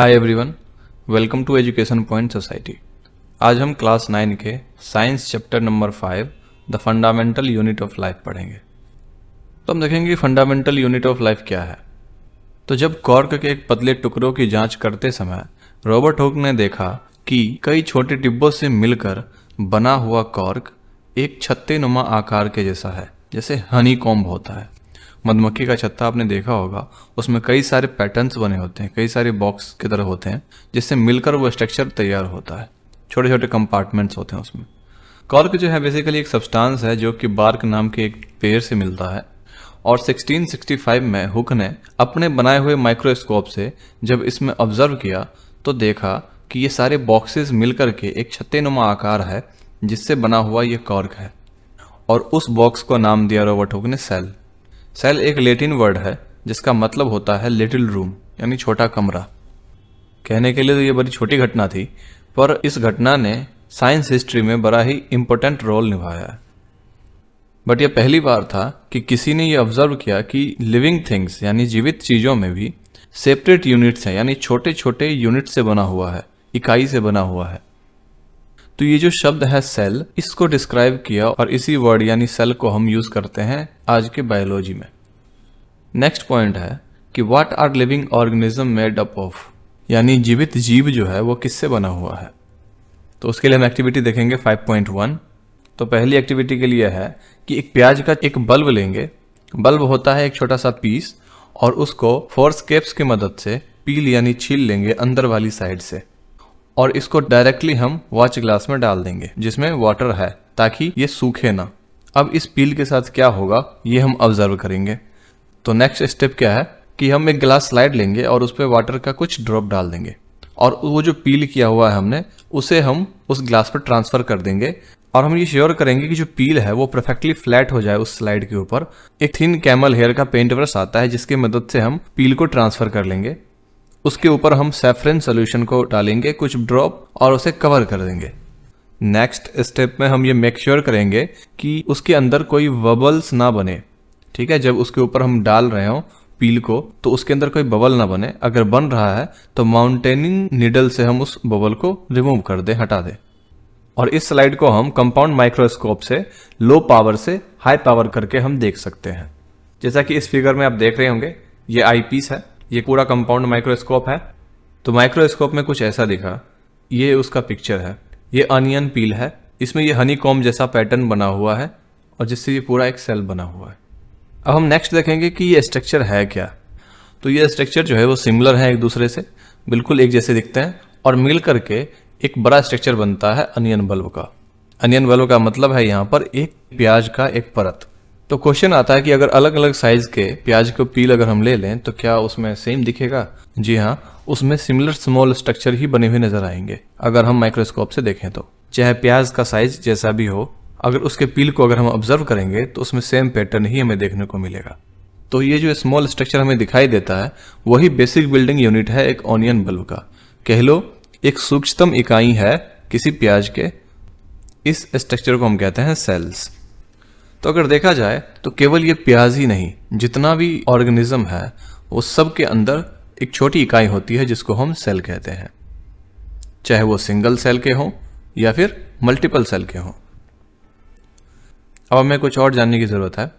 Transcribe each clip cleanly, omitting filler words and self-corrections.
Hi everyone, welcome to education point society. आज हम class 9 के science chapter number 5 the fundamental unit of life पढ़ेंगे। तो हम देखेंगे फंडामेंटल यूनिट ऑफ लाइफ क्या है। तो जब कॉर्क के एक पतले टुकड़ों की जांच करते समय रॉबर्ट हुक ने देखा कि कई छोटे डिब्बों से मिलकर बना हुआ कॉर्क एक छत्तेनुमा आकार के जैसा है, जैसे हनी कॉम्ब होता है। मधुमक्खी का छत्ता आपने देखा होगा, उसमें कई सारे पैटर्न्स बने होते हैं, कई सारे बॉक्स की तरह होते हैं, जिससे मिलकर वो स्ट्रक्चर तैयार होता है। छोटे छोटे कंपार्टमेंट्स होते हैं उसमें। कॉर्क जो है बेसिकली एक सब्सटेंस है जो कि बार्क नाम के एक पेड़ से मिलता है। और 1665 में हुक ने अपने बनाए हुए माइक्रोस्कोप से जब इसमें ऑब्जर्व किया तो देखा कि ये सारे बॉक्सेस मिलकर के एक छत्तेनुमा आकार है जिससे बना हुआ ये कॉर्क है। और उस बॉक्स को नाम दिया रॉबर्ट हुक ने सेल। सेल एक लैटिन वर्ड है जिसका मतलब होता है लिटिल रूम, यानी छोटा कमरा। कहने के लिए तो ये बड़ी छोटी घटना थी, पर इस घटना ने साइंस हिस्ट्री में बड़ा ही इंपॉर्टेंट रोल निभाया है। बट यह पहली बार था कि किसी ने ये ऑब्जर्व किया कि लिविंग थिंग्स यानी जीवित चीजों में भी सेपरेट यूनिट्स हैं, यानी छोटे छोटे यूनिट से बना हुआ है, इकाई से बना हुआ है। तो ये जो शब्द है सेल, इसको डिस्क्राइब किया और इसी वर्ड यानी सेल को हम यूज करते हैं आज के बायोलॉजी में। नेक्स्ट पॉइंट है कि what are living organism made up of, यानी जीवित जीव जो है वो किससे बना हुआ है। तो उसके लिए हम एक्टिविटी देखेंगे 5.1। तो पहली एक्टिविटी के लिए है कि एक प्याज का एक बल्ब लेंगे। बल्ब होता है एक छोटा सा पीस, और उसको फोर्सकेप्स की मदद से पील यानी छील लेंगे अंदर वाली साइड से, और इसको डायरेक्टली हम वॉच ग्लास में डाल देंगे जिसमें वाटर है, ताकि ये सूखे ना। अब इस पील के साथ क्या होगा ये हम ऑब्जर्व करेंगे। तो नेक्स्ट स्टेप क्या है कि हम एक ग्लास स्लाइड लेंगे और उस पर वाटर का कुछ ड्रॉप डाल देंगे, और वो जो पील किया हुआ है हमने उसे हम उस ग्लास पर ट्रांसफर कर देंगे। और हम ये श्योर करेंगे कि जो पील है वो परफेक्टली फ्लैट हो जाए उस स्लाइड के ऊपर। एक थिन कैमल हेयर का पेंट ब्रश आता है जिसकी मदद से हम पील को ट्रांसफर कर लेंगे। उसके ऊपर हम सैफरन सोल्यूशन को डालेंगे कुछ ड्रॉप और उसे कवर कर देंगे। नेक्स्ट स्टेप में हम ये मेक श्योर करेंगे कि उसके अंदर कोई बबल्स ना बने। ठीक है, जब उसके ऊपर हम डाल रहे हो पील को तो उसके अंदर कोई बबल ना बने। अगर बन रहा है तो माउंटेनिंग नीडल से हम उस बबल को रिमूव कर दे, हटा दे। और इस स्लाइड को हम कंपाउंड माइक्रोस्कोप से लो पावर से हाई पावर करके हम देख सकते हैं। जैसा कि इस फिगर में आप देख रहे होंगे, ये आई पीस है, ये पूरा कंपाउंड माइक्रोस्कोप है। तो माइक्रोस्कोप में कुछ ऐसा दिखा, ये उसका पिक्चर है। ये अनियन पील है, इसमें ये हनी कॉम्ब जैसा पैटर्न बना हुआ है और जिससे ये पूरा एक सेल बना हुआ है। अब हम नेक्स्ट देखेंगे कि ये स्ट्रक्चर है क्या। तो ये स्ट्रक्चर जो है वो सिमिलर है एक दूसरे से, बिल्कुल एक जैसे दिखते हैं, और मिल करके एक बड़ा स्ट्रक्चर बनता है अनियन बल्ब का। अनियन बल्ब का मतलब है यहाँ पर एक प्याज का एक परत। तो क्वेश्चन आता है कि अगर अलग अलग साइज के प्याज को पील अगर हम ले लें तो क्या उसमें सेम दिखेगा? जी हाँ, उसमें सिमिलर स्मॉल स्ट्रक्चर ही बने हुए नजर आएंगे अगर हम माइक्रोस्कोप से देखें तो। चाहे प्याज का साइज जैसा भी हो, अगर उसके पील को अगर हम ऑब्जर्व करेंगे तो उसमें सेम पैटर्न ही हमें देखने को मिलेगा। तो ये जो स्मॉल स्ट्रक्चर हमें दिखाई देता है वही बेसिक बिल्डिंग यूनिट है एक ऑनियन बल्ब का। कह लो एक सूक्ष्मतम इकाई है किसी प्याज के। इस स्ट्रक्चर को हम कहते हैं सेल्स। तो अगर देखा जाए तो केवल ये प्याज ही नहीं, जितना भी ऑर्गेनिज्म है वो सब के अंदर एक छोटी इकाई होती है जिसको हम सेल कहते हैं, चाहे वो सिंगल सेल के हों या फिर मल्टीपल सेल के हों। अब हमें कुछ और जानने की जरूरत है।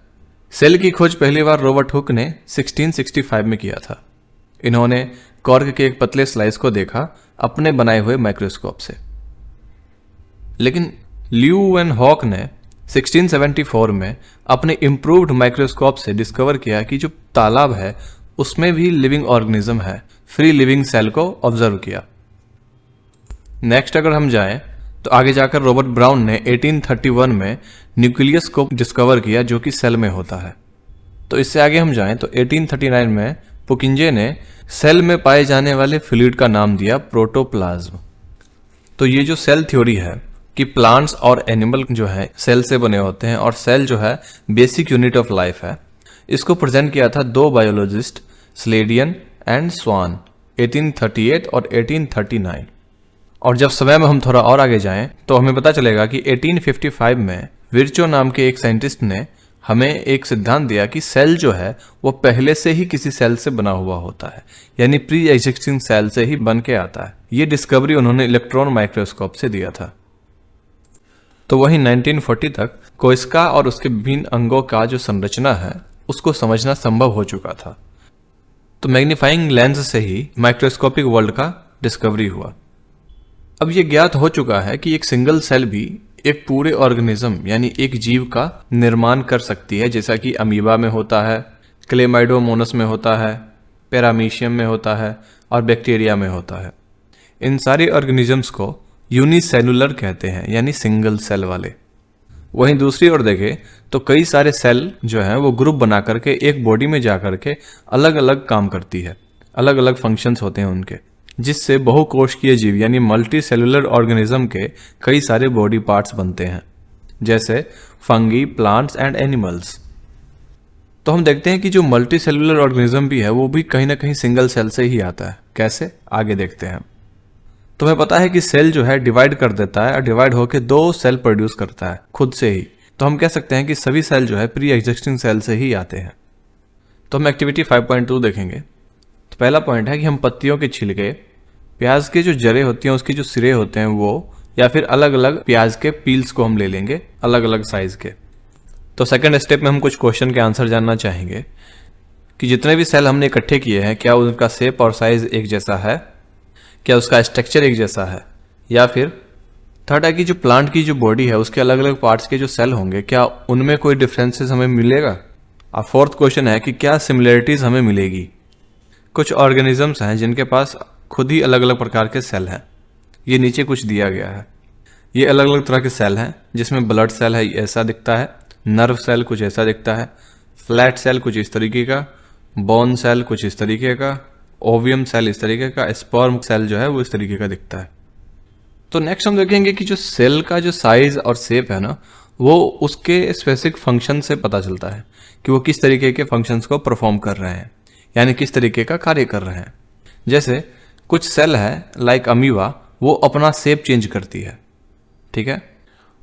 सेल की खोज पहली बार रॉबर्ट हुक ने 1665 में किया था। इन्होंने कॉर्क के एक पतले स्लाइस को देखा अपने बनाए हुए माइक्रोस्कोप से। लेकिन ल्यूवेनहॉक ने 1674 में अपने इम्प्रूव्ड माइक्रोस्कोप से डिस्कवर किया कि जो तालाब है उसमें भी लिविंग ऑर्गेनिज्म है, फ्री लिविंग सेल को ऑब्जर्व किया। नेक्स्ट अगर हम जाएं तो आगे जाकर रॉबर्ट ब्राउन ने 1831 में न्यूक्लियस को डिस्कवर किया जो कि सेल में होता है। तो इससे आगे हम जाएं तो 1839 में पुकिंजे ने सेल में पाए जाने वाले फ्लूइड का नाम दिया प्रोटोप्लाज्म। तो ये जो सेल थ्योरी है कि प्लांट्स और एनिमल जो है सेल से बने होते हैं और सेल जो है बेसिक यूनिट ऑफ लाइफ है, इसको प्रेजेंट किया था दो बायोलॉजिस्ट स्लेडियन एंड स्वान 1838 और 1839। और जब समय में हम थोड़ा और आगे जाएं तो हमें पता चलेगा कि 1855 में विर्चो नाम के एक साइंटिस्ट ने हमें एक सिद्धांत दिया कि सेल जो है वो पहले से ही किसी सेल से बना हुआ होता है, यानी प्री एग्जिस्टिंग सेल से ही बन के आता है। ये डिस्कवरी उन्होंने इलेक्ट्रॉन माइक्रोस्कोप से दिया था। तो वहीं 1940 तक कोइस्का और उसके विभिन्न अंगों का जो संरचना है उसको समझना संभव हो चुका था। तो मैग्नीफाइंग लेंस से ही माइक्रोस्कोपिक वर्ल्ड का डिस्कवरी हुआ। अब ये ज्ञात हो चुका है कि एक सिंगल सेल भी एक पूरे ऑर्गेनिज्म यानी एक जीव का निर्माण कर सकती है, जैसा कि अमीबा में होता है, क्लेमाइडोमोनस में होता है, पैरामीशियम में होता है और बैक्टीरिया में होता है। इन सारे ऑर्गेनिजम्स को यूनिसेलुलर कहते हैं, यानी सिंगल सेल वाले। वहीं दूसरी ओर देखें तो कई सारे सेल जो हैं वो ग्रुप बना करके एक बॉडी में जा करके अलग अलग काम करती है, अलग अलग फंक्शंस होते हैं उनके, जिससे बहुकोशिकीय जीव यानी मल्टी सेलुलर ऑर्गेनिज्म के कई सारे बॉडी पार्ट्स बनते हैं, जैसे फंगी, प्लांट्स एंड एनिमल्स। तो हम देखते हैं कि जो मल्टी सेलुलर ऑर्गेनिज्म भी है वो भी कहीं ना कहीं सिंगल सेल से ही आता है। कैसे, आगे देखते हैं। तुम्हें पता है कि सेल जो है डिवाइड कर देता है और डिवाइड होकर 2 सेल प्रोड्यूस करता है खुद से ही। तो हम कह सकते हैं कि सभी सेल जो है प्री एग्जिस्टिंग सेल से ही आते हैं। तो हम एक्टिविटी 5.2 देखेंगे। तो पहला पॉइंट है कि हम पत्तियों के छिलके, प्याज के जो जड़ें होती हैं उसके जो सिरे होते हैं वो, या फिर अलग अलग प्याज के पील्स को हम ले लेंगे अलग अलग साइज के। तो सेकंड स्टेप में हम कुछ क्वेश्चन के आंसर जानना चाहेंगे कि जितने भी सेल हमने इकट्ठे किए हैं क्या उनका शेप और साइज एक जैसा है, क्या उसका स्ट्रक्चर एक जैसा है, या फिर थर्ड है कि जो प्लांट की जो बॉडी है उसके अलग अलग पार्ट्स के जो सेल होंगे क्या उनमें कोई डिफरेंसेस हमें मिलेगा। और फोर्थ क्वेश्चन है कि क्या सिमिलरिटीज हमें मिलेगी। कुछ ऑर्गेनिजम्स हैं जिनके पास खुद ही अलग अलग प्रकार के सेल हैं, ये नीचे कुछ दिया गया है। ये अलग अलग तरह के सेल हैं जिसमें ब्लड सेल है, ऐसा दिखता है, नर्व सेल कुछ ऐसा दिखता है, फ्लैट सेल कुछ इस तरीके का, बोन सेल कुछ इस तरीके का, ओवियम सेल इस तरीके का, स्पर्म सेल जो है वो इस तरीके का दिखता है। तो नेक्स्ट हम देखेंगे कि जो सेल का जो साइज और शेप है ना वो उसके स्पेसिफिक फंक्शन से पता चलता है कि वो किस तरीके के फंक्शंस को परफॉर्म कर रहे हैं, यानी किस तरीके का कार्य कर रहे हैं। जैसे कुछ सेल है लाइक अमीबा, वो अपना शेप चेंज करती है, ठीक है।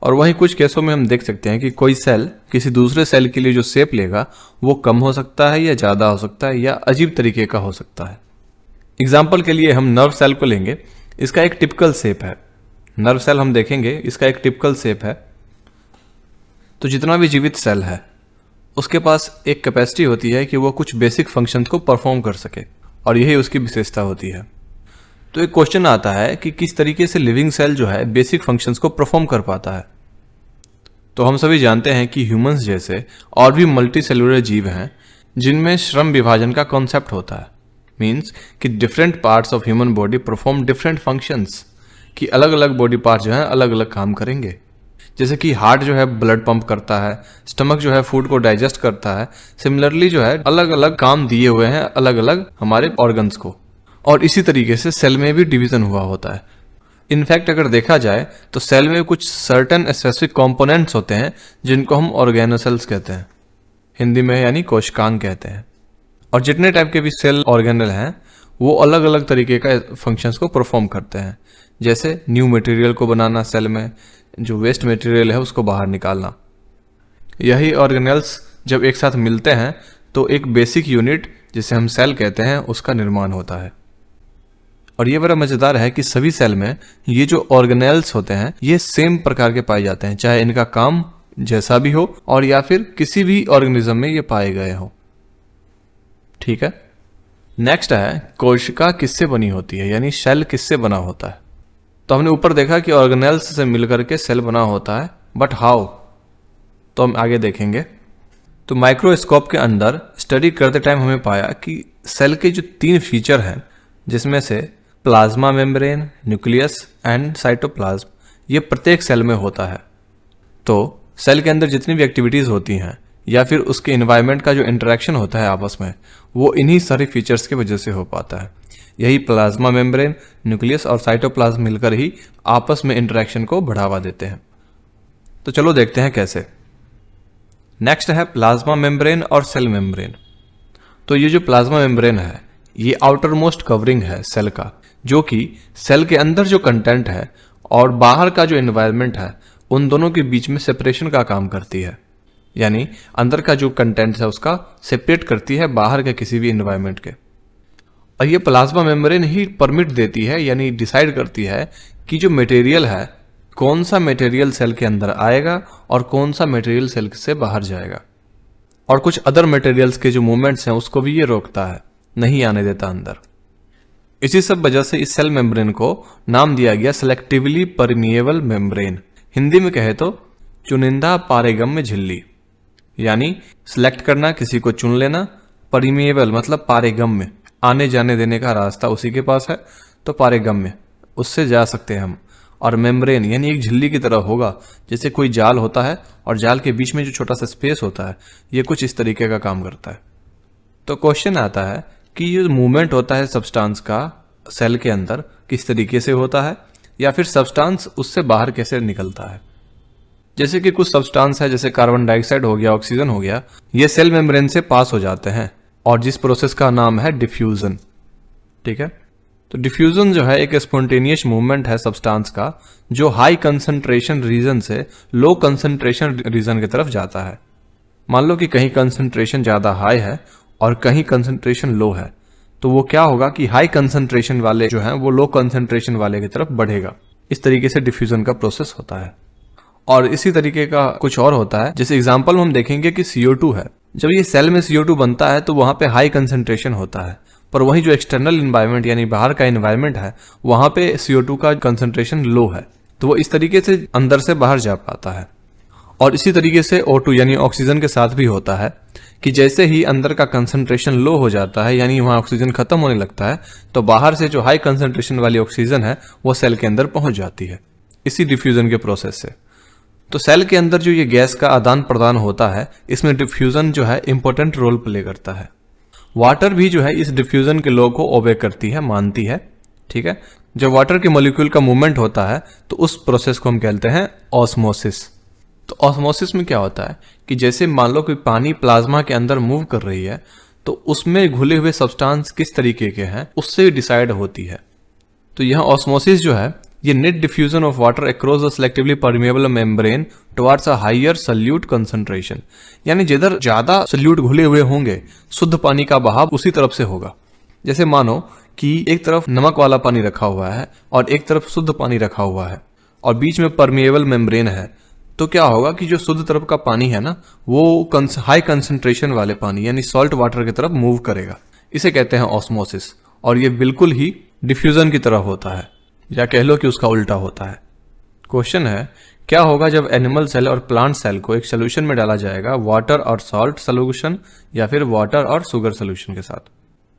और वहीं कुछ केसों में हम देख सकते हैं कि कोई सेल किसी दूसरे सेल के लिए जो शेप लेगा वो कम हो सकता है या ज़्यादा हो सकता है या अजीब तरीके का हो सकता है। एग्जाम्पल के लिए हम नर्व सेल को लेंगे, इसका एक टिपिकल शेप है। नर्व सेल हम देखेंगे, इसका एक टिपिकल शेप है। तो जितना भी जीवित सेल है उसके पास एक कैपेसिटी होती है कि वो कुछ बेसिक फंक्शंस को परफॉर्म कर सके, और यही उसकी विशेषता होती है। तो एक क्वेश्चन आता है कि किस तरीके से लिविंग सेल जो है बेसिक फंक्शंस को परफॉर्म कर पाता है। तो हम सभी जानते हैं कि ह्यूमंस जैसे और भी मल्टी सेलुलर जीव हैं जिनमें श्रम विभाजन का कॉन्सेप्ट होता है। मीन्स कि different parts of human body perform different functions, कि अलग अलग बॉडी पार्ट जो है अलग अलग काम करेंगे। जैसे कि हार्ट जो है ब्लड पंप करता है, स्टमक जो है फूड को डाइजेस्ट करता है। सिमिलरली जो है अलग अलग काम दिए हुए हैं अलग अलग हमारे ऑर्गन्स को, और इसी तरीके से सेल में भी डिवीजन हुआ होता है। इनफैक्ट अगर देखा जाए तो सेल में कुछ सर्टेन स्पेसिफिक कंपोनेंट्स होते हैं जिनको हम ऑर्गेनोसेल्स कहते हैं, हिंदी में यानी कोशिकांग कहते हैं। और जितने टाइप के भी सेल ऑर्गेनल हैं वो अलग अलग तरीके का फंक्शंस को परफॉर्म करते हैं। जैसे न्यू मटेरियल को बनाना, सेल में जो वेस्ट मटेरियल है उसको बाहर निकालना। यही ऑर्गेनल्स जब एक साथ मिलते हैं तो एक बेसिक यूनिट जिसे हम सेल कहते हैं उसका निर्माण होता है। और ये बड़ा मजेदार है कि सभी सेल में ये जो ऑर्गेनेल्स होते हैं ये सेम प्रकार के पाए जाते हैं, चाहे इनका काम जैसा भी हो और या फिर किसी भी ऑर्गेनिज्म में ये पाए गए हो, ठीक है। नेक्स्ट है कोशिका किससे बनी होती है, यानी सेल किससे बना होता है। तो हमने ऊपर देखा कि ऑर्गेनेल्स से मिलकर के सेल बना होता है, बट हाउ, तो हम आगे देखेंगे। तो माइक्रोस्कोप के अंदर स्टडी करते टाइम हमें पाया कि सेल के जो 3 फीचर हैं जिसमें से plasma membrane, nucleus and cytoplasm, ये प्रत्येक सेल में होता है। तो सेल के अंदर जितनी भी एक्टिविटीज होती हैं या फिर उसके एनवायरनमेंट का जो इंटरेक्शन होता है आपस में, वो इन्हीं सारे फीचर्स की वजह से हो पाता है। यही प्लाज्मा मेम्ब्रेन, न्यूक्लियस और साइटोप्लाज्म मिलकर ही आपस में इंटरेक्शन को बढ़ावा देते हैं। तो चलो देखते हैं कैसे। नेक्स्ट है प्लाज्मा मेम्ब्रेन और सेल मेम्ब्रेन। तो ये जो प्लाज्मा मेम्ब्रेन है ये आउटर मोस्ट कवरिंग है सेल का, जो कि सेल के अंदर जो कंटेंट है और बाहर का जो एनवायरनमेंट है उन दोनों के बीच में सेपरेशन का काम करती है। यानी अंदर का जो कंटेंट है उसका सेपरेट करती है बाहर के किसी भी एनवायरनमेंट के। और ये प्लाज्मा मेम्ब्रेन ही परमिट देती है यानी डिसाइड करती है कि जो मटेरियल है कौन सा मटेरियल सेल के अंदर आएगा और कौन सा मटेरियल सेल से बाहर जाएगा। और कुछ अदर मटेरियल्स के जो मूवमेंट्स हैं उसको भी ये रोकता है, नहीं आने देता अंदर। इसी सब वजह से इस सेल मेम्ब्रेन को नाम दिया गया सेलेक्टिवली परमिएबल मेम्ब्रेन। हिंदी में कहे तो चुनिंदा पारेगम्य झिल्ली, यानी सिलेक्ट करना, किसी को चुन लेना। परमिएबल मतलब पारेगम्य, आने जाने देने का रास्ता उसी के पास है, तो पारेगम्य, उससे जा सकते हैं हम। और मेम्ब्रेन यानी एक झिल्ली की तरह होगा, जैसे कोई जाल होता है और जाल के बीच में जो छोटा सा स्पेस होता है, ये कुछ इस तरीके का काम करता है। तो क्वेश्चन आता है कि ये मूवमेंट होता है सब्सटेंस का सेल के अंदर किस तरीके से होता है, या फिर सब्सटेंस उससे बाहर कैसे निकलता है। जैसे कि कुछ सब्सटेंस है, जैसे कार्बन डाइऑक्साइड हो गया, ऑक्सीजन हो गया, ये सेल मेम्ब्रेन से पास हो जाते हैं, और जिस प्रोसेस का नाम है डिफ्यूजन। ठीक है, तो डिफ्यूजन जो है एक स्पॉन्टेनियस मूवमेंट है सब्सटेंस का, जो हाई कंसंट्रेशन रीजन से लो कंसंट्रेशन रीजन की तरफ जाता है। मान लो कि कहीं कंसंट्रेशन ज्यादा हाई है और कहीं कंसंट्रेशन लो है, तो वो क्या होगा कि हाई कंसंट्रेशन वाले जो है वो लो कंसंट्रेशन वाले की तरफ बढ़ेगा। इस तरीके से डिफ्यूजन का प्रोसेस होता है। और इसी तरीके का कुछ और होता है, जैसे एग्जांपल हम देखेंगे कि CO2 है। जब ये सेल में CO2 बनता है तो वहां पे हाई कंसंट्रेशन होता है, पर वहीं जो एक्सटर्नल एनवायरनमेंट यानी बाहर का एनवायरनमेंट है वहां पे CO2 का कंसंट्रेशन लो है, तो वो इस तरीके से अंदर से बाहर जा पाता है। और इसी तरीके से O2 यानी ऑक्सीजन के साथ भी होता है कि जैसे ही अंदर का कंसंट्रेशन लो हो जाता है, यानी वहां ऑक्सीजन खत्म होने लगता है, तो बाहर से जो हाई कंसंट्रेशन वाली ऑक्सीजन है वो सेल के अंदर पहुंच जाती है, इसी डिफ्यूजन के प्रोसेस से। तो सेल के अंदर जो ये गैस का आदान प्रदान होता है, इसमें डिफ्यूजन जो है इंपॉर्टेंट रोल प्ले करता है। वाटर भी जो है इस डिफ्यूजन के लॉ को ओबे करती है, मानती है। ठीक है, जब वाटर के मॉलिक्यूल का मूवमेंट होता है तो उस प्रोसेस को हम कहते हैं ऑस्मोसिस। तो ऑस्मोसिस में क्या होता है कि जैसे मान लो कि पानी प्लाज्मा के अंदर मूव कर रही है, तो उसमें घुले हुए सब्सटेंस किस तरीके के हैं उससे डिसाइड होती है। तो यह ऑस्मोसिस जो है ये net diffusion of water across the selectively permeable membrane towards a higher solute concentration, यानी जिधर ज्यादा सल्यूट घुले हुए होंगे शुद्ध पानी का बहाव उसी तरफ से होगा। जैसे मानो कि एक तरफ नमक वाला पानी रखा हुआ है और एक तरफ शुद्ध पानी रखा हुआ है और बीच में परमिएबल मेम्ब्रेन है, तो क्या होगा कि जो शुद्ध तरफ का पानी है ना वो हाई कंसंट्रेशन वाले पानी यानी सॉल्ट वाटर की तरफ मूव करेगा। इसे कहते हैं ऑस्मोसिस, और ये बिल्कुल ही डिफ्यूजन की तरह होता है, या कह लो कि उसका उल्टा होता है। क्वेश्चन है क्या होगा जब एनिमल सेल और प्लांट सेल को एक सोल्यूशन में डाला जाएगा, वाटर और सॉल्ट सोल्यूशन या फिर वाटर और शुगर सोल्यूशन के साथ।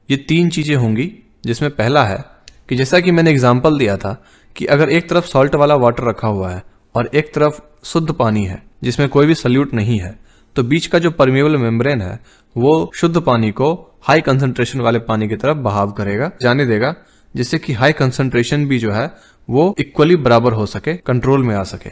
ये तीन चीजें होंगी, जिसमें पहला है कि जैसा कि मैंने एग्जांपल दिया था कि अगर एक तरफ सॉल्ट वाला वाटर रखा हुआ है और एक तरफ शुद्ध पानी है जिसमें कोई भी सल्यूट नहीं है, तो बीच का जो परमिएबल मेम्ब्रेन है वो शुद्ध पानी को हाई कंसंट्रेशन वाले पानी की तरफ बहाव करेगा, जाने देगा, जिससे कि हाई कंसंट्रेशन भी जो है वो इक्वली बराबर हो सके, कंट्रोल में आ सके।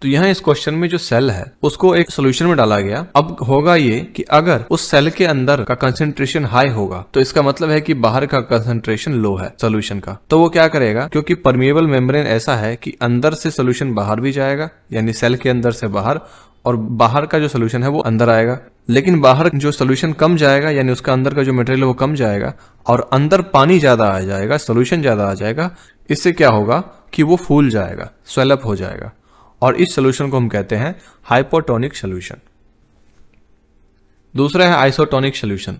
तो यहाँ इस क्वेश्चन में जो सेल है उसको एक सोल्यूशन में डाला गया। अब होगा ये कि अगर उस सेल के अंदर का कंसंट्रेशन हाई होगा तो इसका मतलब है कि बाहर का कंसंट्रेशन लो है सोल्यूशन का। तो वो क्या करेगा, क्योंकि परमिएबल मेम्ब्रेन ऐसा है कि अंदर से सोल्यूशन बाहर भी जाएगा, यानी सेल के अंदर से बाहर, और बाहर का जो सोल्यूशन है वो अंदर आएगा। लेकिन बाहर जो सोल्यूशन कम जाएगा, यानी उसका अंदर का जो मटेरियल है वो कम जाएगा और अंदर पानी ज्यादा आ जाएगा, सोल्यूशन ज्यादा आ जाएगा। इससे क्या होगा कि वो फूल जाएगा, स्वेलअप हो जाएगा, और इस सोल्यूशन को हम कहते हैं हाइपोटोनिक सोल्यूशन। दूसरा है आइसोटोनिक सोल्यूशन।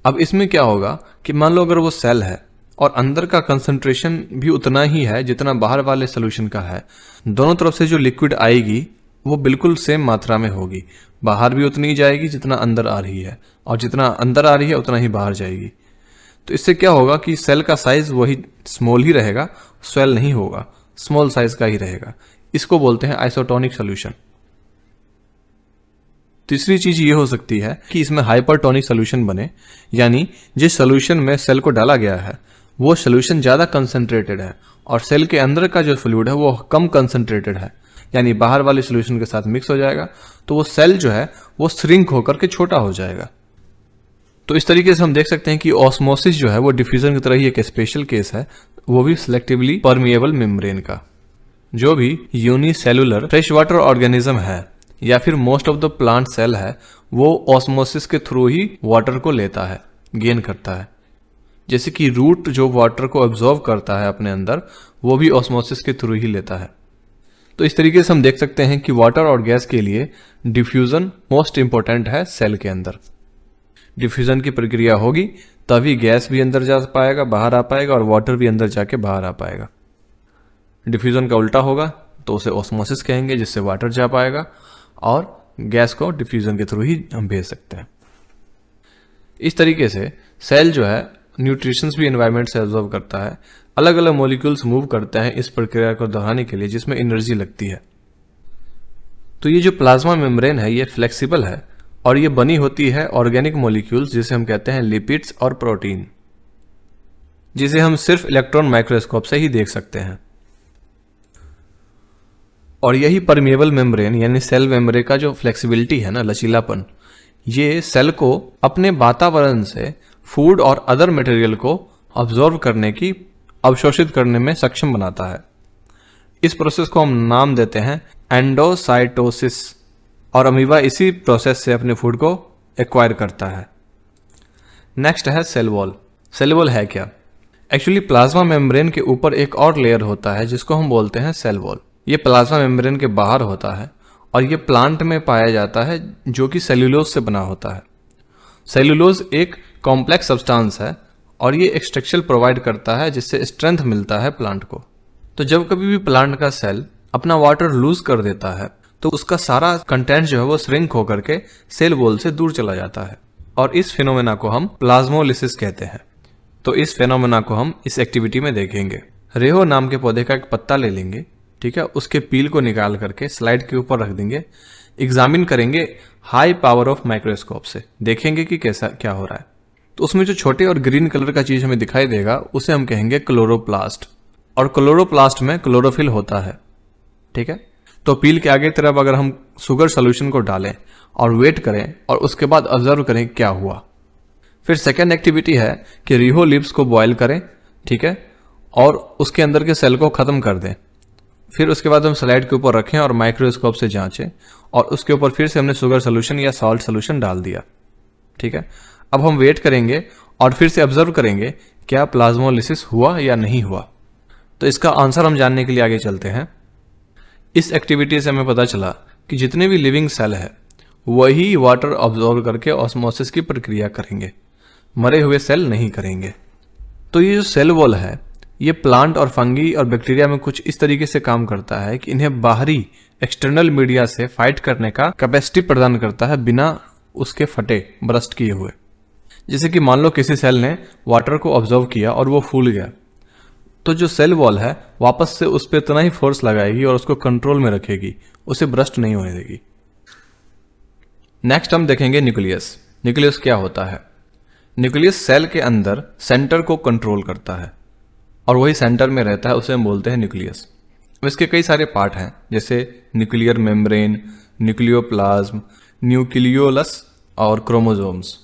अब इसमें क्या होगा कि मान लो अगर वो सेल है और अंदर का कंसंट्रेशन भी उतना ही है जितना बाहर वाले सोल्यूशन का है, दोनों तरफ से जो लिक्विड आएगी वो बिल्कुल सेम मात्रा में होगी, बाहर भी उतनी ही जाएगी जितना अंदर आ रही है, और जितना अंदर आ रही है उतना ही बाहर जाएगी। तो इससे क्या होगा कि सेल का साइज वही स्मॉल ही रहेगा, स्वेल नहीं होगा, स्मॉल साइज का ही रहेगा। इसको बोलते हैं आइसोटोनिक सोल्यूशन। तीसरी चीज ये हो सकती है कि इसमें हाइपरटोनिक सोल्यूशन बने, यानी जिस सोल्यूशन में सेल को डाला गया है वो सोल्यूशन ज्यादा कंसंट्रेटेड है और सेल के अंदर का जो फ्लूइड है वो कम कंसंट्रेटेड है, यानी बाहर वाले सोल्यूशन के साथ मिक्स हो जाएगा, तो वो सेल जो है वो श्रिंक होकर के छोटा हो जाएगा। तो इस तरीके से हम देख सकते हैं कि ऑस्मोसिस जो है वो डिफ्यूजन की तरह ही एक स्पेशल केस है, वो भी सिलेक्टिवली परमिएबल मेम्ब्रेन का। जो भी यूनिसेलुलर फ्रेश वाटर ऑर्गेनिज्म है या फिर most of the plant cell है वो ऑस्मोसिस के थ्रू ही वाटर को लेता है, गेन करता है। जैसे कि रूट जो वाटर को एब्जॉर्व करता है अपने अंदर, वो भी ऑस्मोसिस के थ्रू ही लेता है। तो इस तरीके से हम देख सकते हैं कि वाटर और गैस के लिए डिफ्यूजन मोस्ट इंपॉर्टेंट है सेल के अंदर। डिफ्यूजन की प्रक्रिया होगी तभी गैस भी अंदर जा पाएगा, बाहर आ पाएगा, और वाटर भी अंदर जाके बाहर आ पाएगा। डिफ्यूजन का उल्टा होगा तो उसे ऑस्मोसिस कहेंगे, जिससे वाटर जा पाएगा और गैस को डिफ्यूजन के थ्रू ही हम भेज सकते हैं। इस तरीके से सेल जो है न्यूट्रिशंस भी एनवायरनमेंट से एब्जॉर्व करता है। अलग अलग मॉलिक्यूल्स मूव करते हैं इस प्रक्रिया को दोहराने के लिए, जिसमें एनर्जी लगती है। तो ये जो प्लाज्मा मेम्ब्रेन है ये फ्लेक्सिबल है और ये बनी होती है ऑर्गेनिक मॉलिक्यूल्स, जिसे हम कहते हैं लिपिड्स और प्रोटीन, जिसे हम सिर्फ इलेक्ट्रॉन माइक्रोस्कोप से ही देख सकते हैं। और यही परमिएबल मेम्ब्रेन यानी सेल मेम्ब्रेन का जो फ्लेक्सिबिलिटी है ना, लचीलापन, ये सेल को अपने वातावरण से फूड और अदर मटेरियल को अब्जॉर्व करने की, अवशोषित करने में सक्षम बनाता है। इस प्रोसेस को हम नाम देते हैं एंडोसाइटोसिस, और अमीबा इसी प्रोसेस से अपने फूड को एक्वायर करता है। नेक्स्ट है सेल वॉल। सेल वॉल है क्या? एक्चुअली प्लाज्मा मेम्ब्रेन के ऊपर एक और लेयर होता है जिसको हम बोलते हैं सेल वॉल। ये प्लाज्मा मेम्ब्रेन के बाहर होता है और ये प्लांट में पाया जाता है, जो कि सेल्यूलोज से बना होता है। सेल्यूलोज एक कॉम्प्लेक्स सब्सटेंस है और ये एक स्ट्रक्चर प्रोवाइड करता है जिससे स्ट्रेंथ मिलता है प्लांट को। तो जब कभी भी प्लांट का सेल अपना वाटर लूज कर देता है तो उसका सारा कंटेंट जो है वो श्रिंक होकर के सेल वॉल से दूर चला जाता है, और इस फिनोमेना को हम प्लाज्मोलिसिस कहते हैं। तो इस फिनोमेना को हम इस एक्टिविटी में देखेंगे। रेहो नाम के पौधे का एक पत्ता ले लेंगे, ठीक है, उसके पील को निकाल करके स्लाइड के ऊपर रख देंगे, एग्जामिन करेंगे हाई पावर ऑफ माइक्रोस्कोप से, देखेंगे कि कैसा क्या हो रहा है। तो उसमें जो छोटे और ग्रीन कलर का चीज हमें दिखाई देगा उसे हम कहेंगे क्लोरोप्लास्ट, और क्लोरोप्लास्ट में क्लोरोफिल होता है, ठीक है। तो पील के आगे तरफ अगर हम शुगर सोल्यूशन को डालें और वेट करें और उसके बाद ऑब्जर्व करें क्या हुआ। फिर सेकेंड एक्टिविटी है कि रिहो लीव्स को बॉयल करें, ठीक है, और उसके अंदर के सेल को खत्म कर दें। फिर उसके बाद हम स्लाइड के ऊपर रखें और माइक्रोस्कोप से जांचें, और उसके ऊपर फिर से हमने शुगर सोल्यूशन या सॉल्ट सोल्यूशन डाल दिया, ठीक है। अब हम वेट करेंगे और फिर से ऑब्जर्व करेंगे क्या प्लाज्मोलिसिस हुआ या नहीं हुआ। तो इसका आंसर हम जानने के लिए आगे चलते हैं। इस एक्टिविटी से हमें पता चला कि जितने भी लिविंग सेल है वही वाटर ऑब्जॉर्व करके ऑस्मोसिस की प्रक्रिया करेंगे, मरे हुए सेल नहीं करेंगे। तो ये जो सेल वॉल है ये प्लांट और फंगी और बैक्टीरिया में कुछ इस तरीके से काम करता है कि इन्हें बाहरी एक्सटर्नल मीडिया से फाइट करने का कैपेसिटी प्रदान करता है बिना उसके फटे, ब्रस्ट किए हुए। जैसे कि मान लो किसी सेल ने वाटर को ऑब्जर्व किया और वो फूल गया, तो जो सेल वॉल है वापस से उस पर इतना ही फोर्स लगाएगी और उसको कंट्रोल में रखेगी, उसे ब्रस्ट नहीं होने देगी। नेक्स्ट हम देखेंगे न्यूक्लियस। न्यूक्लियस क्या होता है? न्यूक्लियस सेल के अंदर सेंटर को कंट्रोल करता है और वही सेंटर में रहता है, उसे हम बोलते हैं न्यूक्लियस। इसके कई सारे पार्ट हैं, जैसे न्यूक्लियर मेम्ब्रेन, न्यूक्लियोप्लाज्म, न्यूक्लियोलस और क्रोमोसोम्स।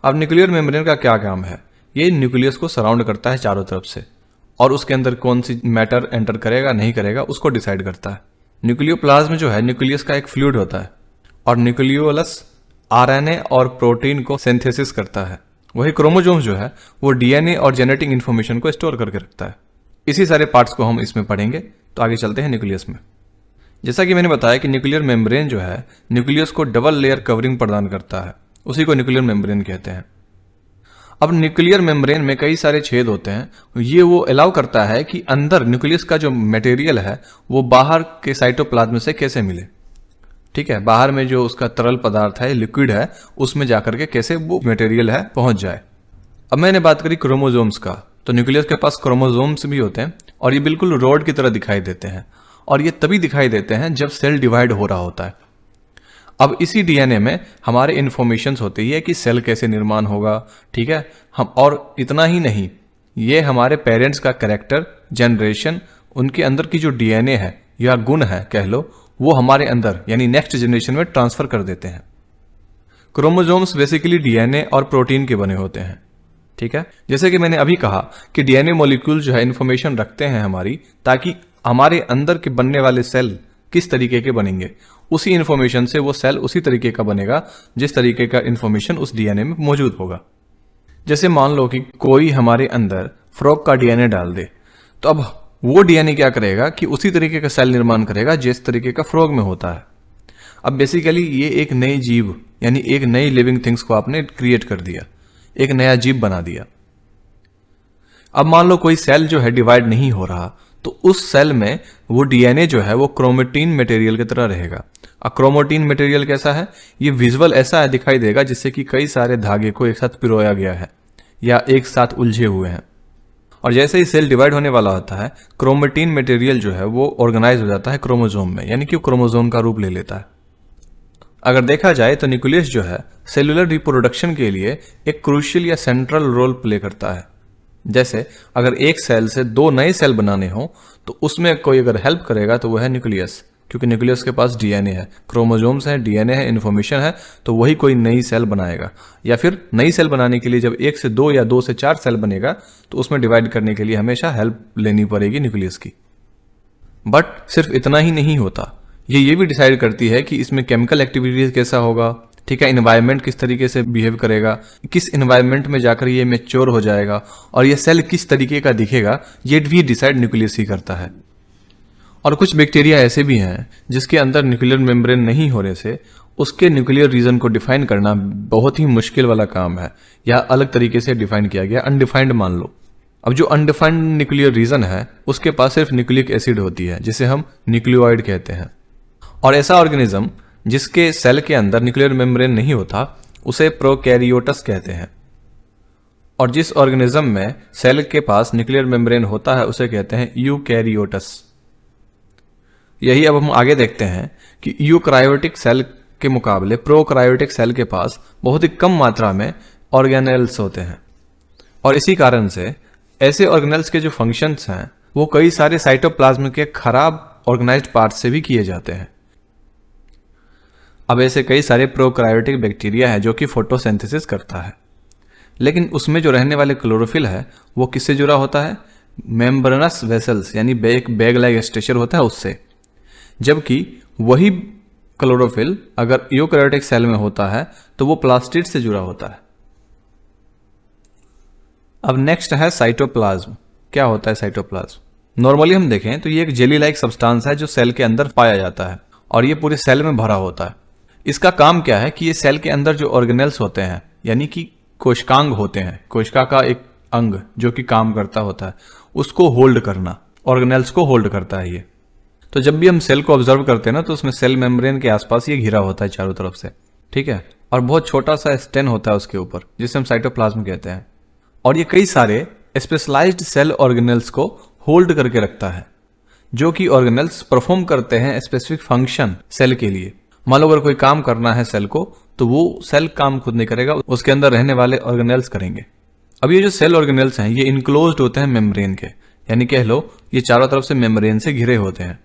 अब न्यूक्लियर मेम्ब्रेन का क्या काम है? ये न्यूक्लियस को सराउंड करता है चारों तरफ से, और उसके अंदर कौन सी मैटर एंटर करेगा नहीं करेगा उसको डिसाइड करता है। न्यूक्लियोप्लाज्म जो है न्यूक्लियस का एक फ्लूइड होता है, और न्यूक्लियोलस आरएनए और प्रोटीन को सिंथेसिस करता है। वही क्रोमोसोम्स जो है वो डीएनए और जेनेटिक इंफॉर्मेशन को स्टोर करके रखता है। इसी सारे पार्ट्स को हम इसमें पढ़ेंगे। तो आगे चलते हैं न्यूक्लियस में। जैसा कि मैंने बताया कि न्यूक्लियर मेम्ब्रेन जो है न्यूक्लियस को डबल लेयर कवरिंग प्रदान करता है, उसी को न्यूक्लियर मेम्ब्रेन कहते हैं। अब न्यूक्लियर मेम्ब्रेन में कई सारे छेद होते हैं, ये वो अलाउ करता है कि अंदर न्यूक्लियस का जो मटेरियल है वो बाहर के साइटोप्लाज्म से कैसे मिले, ठीक है। बाहर में जो उसका तरल पदार्थ है, लिक्विड है, उसमें जाकर के कैसे वो मटेरियल है पहुंच जाए। अब मैंने बात करी क्रोमोसोम्स का, तो न्यूक्लियस के पास क्रोमोसोम्स भी होते हैं और ये बिल्कुल रोड की तरह दिखाई देते हैं, और ये तभी दिखाई देते हैं जब सेल डिवाइड हो रहा होता है। अब इसी डीएनए में हमारे इंफॉर्मेशन होती है कि सेल कैसे निर्माण होगा, ठीक है। हम और इतना ही नहीं, ये हमारे पेरेंट्स का कैरेक्टर, जनरेशन, उनके अंदर की जो डीएनए है या गुण है कह लो, वो हमारे अंदर यानी नेक्स्ट जनरेशन में ट्रांसफर कर देते हैं। क्रोमोसोम्स बेसिकली डीएनए और प्रोटीन के बने होते हैं, ठीक है। जैसे कि मैंने अभी कहा कि डीएनए मॉलिक्यूल जो है इंफॉर्मेशन रखते हैं हमारी, ताकि हमारे अंदर के बनने वाले सेल किस तरीके के बनेंगे, उसी इंफॉर्मेशन से वो सेल उसी तरीके का बनेगा जिस तरीके का इंफॉर्मेशन उस डीएनए में मौजूद होगा। जैसे मान लो कि कोई हमारे अंदर फ्रॉग का डीएनए डाल दे, तो अब वो डीएनए क्या करेगा कि उसी तरीके का सेल निर्माण करेगा जिस तरीके का फ्रॉग में होता है। अब बेसिकली ये एक नई जीव यानी एक नई लिविंग थिंग्स को आपने क्रिएट कर दिया, एक नया जीव बना दिया। अब मान लो कोई सेल जो है डिवाइड नहीं हो रहा, तो उस सेल में वो डीएनए जो है वो क्रोमेटिन मटेरियल की तरह रहेगा। अब क्रोमेटिन मटेरियल कैसा है, ये विजुअल ऐसा है दिखाई देगा जिससे कि कई सारे धागे को एक साथ पिरोया गया है या एक साथ उलझे हुए हैं। और जैसे ही सेल डिवाइड होने वाला होता है, क्रोमेटिन मटेरियल जो है वो ऑर्गेनाइज हो जाता है क्रोमोसोम में, यानी कि क्रोमोसोम का रूप ले लेता है। अगर देखा जाए तो न्यूक्लियस जो है सेलुलर रिप्रोडक्शन के लिए एक क्रूशियल या सेंट्रल रोल प्ले करता है। जैसे अगर एक सेल से 2 नए सेल बनाने हो तो उसमें कोई अगर हेल्प करेगा तो वो है न्यूक्लियस, क्योंकि न्यूक्लियस के पास डीएनए है, क्रोमोसोम्स है, डीएनए है, इन्फॉर्मेशन है, तो वही कोई नई सेल बनाएगा। या फिर नई सेल बनाने के लिए जब 1 से 2 या 2 से 4 सेल बनेगा तो उसमें डिवाइड करने के लिए हमेशा हेल्प लेनी पड़ेगी न्यूक्लियस की। बट सिर्फ इतना ही नहीं होता, ये भी डिसाइड करती है कि इसमें केमिकल एक्टिविटीज कैसा होगा, ठीक है, इन्वायरमेंट किस तरीके से बिहेव करेगा, किस इन्वायरमेंट में जाकर ये मैच्योर हो जाएगा और ये सेल किस तरीके का दिखेगा, ये भी डिसाइड न्यूक्लियस ही करता है। और कुछ बैक्टीरिया ऐसे भी हैं जिसके अंदर न्यूक्लियर मेम्ब्रेन नहीं होने से उसके न्यूक्लियर रीजन को डिफाइन करना बहुत ही मुश्किल वाला काम है, या अलग तरीके से डिफाइन किया गया, अनडिफाइंड मान लो। अब जो अनडिफाइंड न्यूक्लियर रीजन है उसके पास सिर्फ न्यूक्लिक एसिड होती है, जिसे हम न्यूक्लियोइड कहते हैं। और ऐसा ऑर्गेनिज्म जिसके सेल के अंदर न्यूक्लियर मेम्ब्रेन नहीं होता उसे प्रोकैरियोटस कहते हैं। और जिस ऑर्गेनिज्म में सेल के पास न्यूक्लियर मेम्ब्रेन होता है उसे कहते हैं यूकैरियोटस। यही अब हम आगे देखते हैं कि यूकैरियोटिक सेल के मुकाबले प्रोकैरियोटिक सेल के पास बहुत ही कम मात्रा में ऑर्गेनेल्स होते हैं। और इसी कारण से ऐसे ऑर्गेनेल्स के जो फंक्शंस हैं वो कई सारे साइटोप्लाज्म के खराब ऑर्गेनाइज्ड पार्ट से भी किए जाते हैं। अब ऐसे कई सारे प्रोकैरियोटिक बैक्टीरिया है जो कि फोटोसिंथेसिस करता है, लेकिन उसमें जो रहने वाले क्लोरोफिल है वो किससे जुड़ा होता है, मेम्ब्रेनस वेसल्स यानी बैग लाइक स्ट्रक्चर होता है उससे। जबकि वही क्लोरोफिल अगर यूकैरियोटिक सेल में होता है तो वो प्लास्टिड से जुड़ा होता है। अब नेक्स्ट है साइटोप्लाज्म। क्या होता है साइटोप्लाज्म? नॉर्मली हम देखें तो ये एक जेली लाइक सब्सटेंस है जो सेल के अंदर पाया जाता है और ये पूरे सेल में भरा होता है। इसका काम क्या है कि ये सेल के अंदर जो ऑर्गेनेल्स होते हैं यानी कि कोशिकांग होते हैं, कोशिका का एक अंग जो कि काम करता होता है, उसको होल्ड करना, ऑर्गेनेल्स को होल्ड करता है ये। तो जब भी हम सेल को ऑब्जर्व करते हैं ना तो उसमें सेल मेम्ब्रेन के आसपास ये घिरा होता है चारों तरफ से, ठीक है, और बहुत छोटा सा स्टेन होता है उसके ऊपर जिसे हम साइटोप्लाज्म कहते हैं। और ये कई सारे स्पेशलाइज्ड सेल ऑर्गेनेल्स को होल्ड करके रखता है, जो कि ऑर्गेनेल्स परफॉर्म करते हैं स्पेसिफिक फंक्शन सेल के लिए। मान लो अगर कोई काम करना है सेल को तो वो सेल काम खुद नहीं करेगा, उसके अंदर रहने वाले ऑर्गेनेल्स करेंगे। अब ये जो सेल ऑर्गेनेल्स हैं ये इनक्लोज्ड होते हैं मेम्ब्रेन के, यानी कह लो ये चारों तरफ से मेम्ब्रेन से घिरे होते हैं।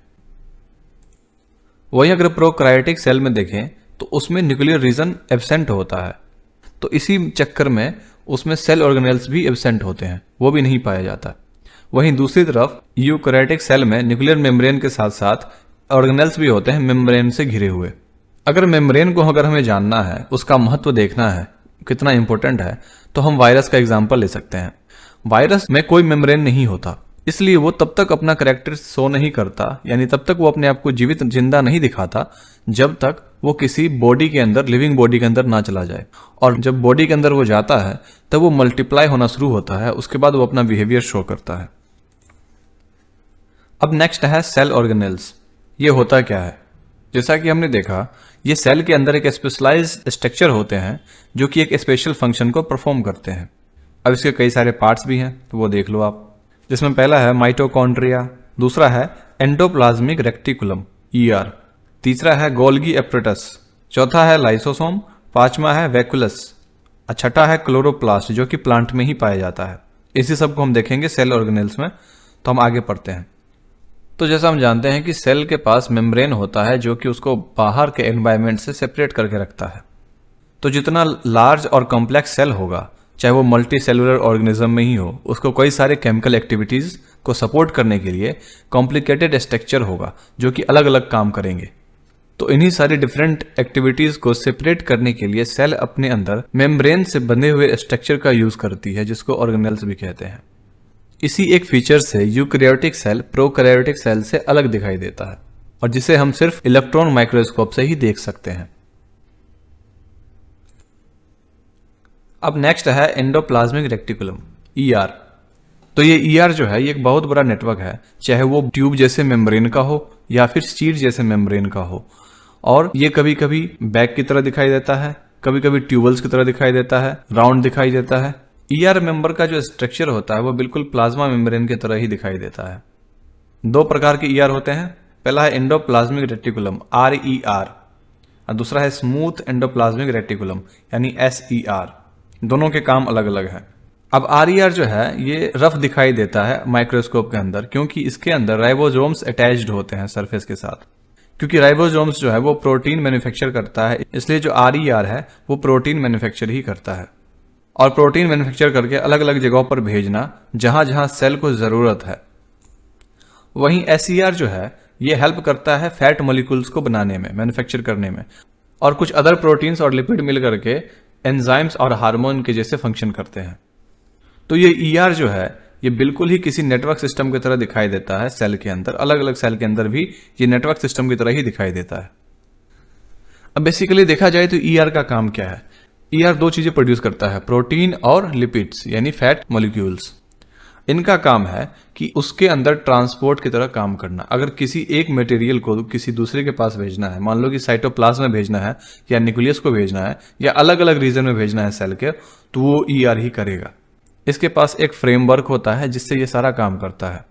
वहीं अगर प्रोकैरियोटिक सेल में देखें तो उसमें न्यूक्लियर रीजन एब्सेंट होता है, तो इसी चक्कर में उसमें सेल ऑर्गेनेल्स भी एब्सेंट होते हैं, वो भी नहीं पाया जाता। वहीं दूसरी तरफ यूकैरियोटिक सेल में न्यूक्लियर मेम्ब्रेन के साथ साथ ऑर्गेनेल्स भी होते हैं मेम्ब्रेन से घिरे हुए। अगर मेम्ब्रेन को अगर हमें जानना है, उसका महत्व देखना है कितना इंपॉर्टेंट है, तो हम वायरस का एग्जाम्पल ले सकते हैं। वायरस में कोई मेम्ब्रेन नहीं होता, इसलिए वो तब तक अपना कैरेक्टर शो नहीं करता, यानी तब तक वो अपने आप को जीवित जिंदा नहीं दिखाता जब तक वो किसी बॉडी के अंदर, लिविंग बॉडी के अंदर ना चला जाए। और जब बॉडी के अंदर वो जाता है तब वो मल्टीप्लाई होना शुरू होता है, उसके बाद वो अपना बिहेवियर शो करता है। अब नेक्स्ट है सेल ऑर्गेनेल्स। ये होता क्या है? जैसा कि हमने देखा ये सेल के अंदर एक स्पेशलाइज्ड स्ट्रक्चर होते हैं जो कि एक स्पेशल फंक्शन को परफॉर्म करते हैं। अब इसके कई सारे पार्ट्स भी हैं, तो वो देख लो आप, जिसमें पहला है माइटोकॉन्ड्रिया, दूसरा है एंडोप्लाज्मिक रेक्टिकुलम ER, तीसरा है गोल्गी एपरेटस, चौथा है लाइसोसोम, पांचवा है वैक्यूलस, छठा है क्लोरोप्लास्ट जो कि प्लांट में ही पाया जाता है। इसी सब को हम देखेंगे सेल ऑर्गेनेल्स में। तो हम आगे पढ़ते हैं। तो जैसा हम जानते हैं कि सेल के पास मेम्ब्रेन होता है जो कि उसको बाहर के एनवायरनमेंट से सेपरेट करके रखता है। तो जितना लार्ज और कॉम्प्लेक्स सेल होगा चाहे वो मल्टी सेलुलर ऑर्गेनिज्म में ही हो, उसको कई सारे केमिकल एक्टिविटीज को सपोर्ट करने के लिए कॉम्प्लिकेटेड स्ट्रक्चर होगा जो कि अलग अलग काम करेंगे। तो इन्हीं सारी डिफरेंट एक्टिविटीज को सेपरेट करने के लिए सेल अपने अंदर मेम्ब्रेन से बने हुए स्ट्रक्चर का यूज करती है जिसको ऑर्गेनेल्स भी कहते हैं। इसी एक फीचर से यूकैरियोटिक सेल प्रोकैरियोटिक सेल से अलग दिखाई देता है और जिसे हम सिर्फ इलेक्ट्रॉन माइक्रोस्कोप से ही देख सकते हैं। अब नेक्स्ट है एंडोप्लाज्मिक रेटिकुलम, ER। तो ये ER जो है ये एक बहुत बड़ा नेटवर्क है, चाहे वो ट्यूब जैसे मेम्ब्रेन का हो या फिर सीड जैसे मेम्ब्रेन का हो, और ये कभी कभी बैग की तरह दिखाई देता है, कभी कभी ट्यूबल्स की तरह दिखाई देता है, राउंड दिखाई देता है। ER मेंबर का जो स्ट्रक्चर होता है वो बिल्कुल प्लाज्मा मेम्ब्रेन की तरह ही दिखाई देता है। दो प्रकार के ER होते हैं, पहला है एंडोप्लाज्मिक रेटिकुलम RER और दूसरा है स्मूथ एंडोप्लाज्मिक रेटिकुलम यानी SER। दोनों के काम अलग अलग है। अब RER जो है ये रफ दिखाई देता है माइक्रोस्कोप के अंदर क्योंकि इसके अंदर राइबोसोम्स अटैच्ड होते हैं सरफेस के साथ। क्योंकि राइबोसोम्स जो है वो प्रोटीन मैन्युफैक्चर करता है, इसलिए जो RER है वो प्रोटीन मैन्युफैक्चर ही करता है। और प्रोटीन मैन्युफैक्चर करके अलग अलग जगहों पर भेजना जहां जहां सेल को जरूरत है। वहीं SER जो है ये हेल्प करता है फैट मॉलिक्यूल्स को बनाने में, मैन्युफैक्चर करने में, और कुछ अदर प्रोटीन्स और लिपिड मिल करके एंजाइम्स और हार्मोन के जैसे फंक्शन करते हैं। तो ये ER जो है ये बिल्कुल ही किसी नेटवर्क सिस्टम की तरह दिखाई देता है सेल के अंदर, अलग अलग सेल के अंदर भी ये नेटवर्क सिस्टम की तरह ही दिखाई देता है। अब बेसिकली देखा जाए तो ER का काम क्या है? ER दो चीजें प्रोड्यूस करता है, प्रोटीन और लिपिड्स यानी फैट मॉलिक्यूल्स। इनका काम है कि उसके अंदर ट्रांसपोर्ट की तरह काम करना। अगर किसी एक मटेरियल को किसी दूसरे के पास भेजना है, मान लो कि साइटोप्लाज्म में भेजना है या न्यूक्लियस को भेजना है या अलग अलग रीजन में भेजना है सेल के, तो वो ER ही करेगा। इसके पास एक फ्रेमवर्क होता है जिससे ये सारा काम करता है